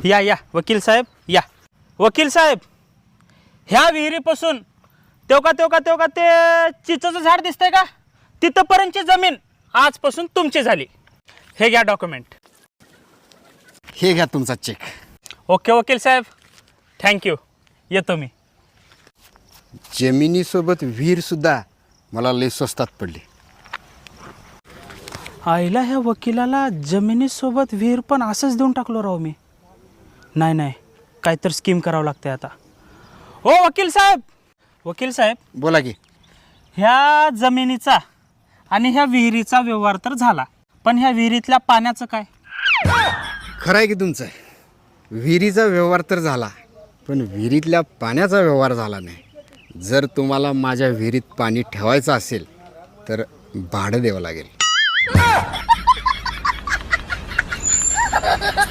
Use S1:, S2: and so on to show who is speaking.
S1: या या वकील साहेब या. वकील साहेब, ह्या विहिरीपासून तेव्हा ते चिचेचं झाड दिसतंय का, तिथपर्यंतची जमीन आजपासून तुमची झाली. हे घ्या डॉक्युमेंट.
S2: हे घ्या तुमचा चेक.
S1: ओके वकील साहेब, थँक्यू. येतो मी.
S2: जमिनीसोबत विहीरसुद्धा मला लय स्वस्तात पडली.
S1: आईला ह्या वकिलाला जमिनीसोबत विहीर पण असंच देऊन टाकलो राव मी. नाही काहीतरी स्कीम करावं लागते आता. हो वकील साहेब
S2: बोला की.
S1: ह्या जमिनीचा आणि ह्या विहिरीचा व्यवहार तर झाला, पण ह्या विहिरीतल्या पाण्याचं काय?
S2: खरं आहे की तुमचं. विहिरीचा व्यवहार तर झाला, पण विहिरीतल्या पाण्याचा व्यवहार झाला नाही. जर तुम्हाला माझ्या विहिरीत पाणी ठेवायचं असेल तर भाडं द्यावं लागेल.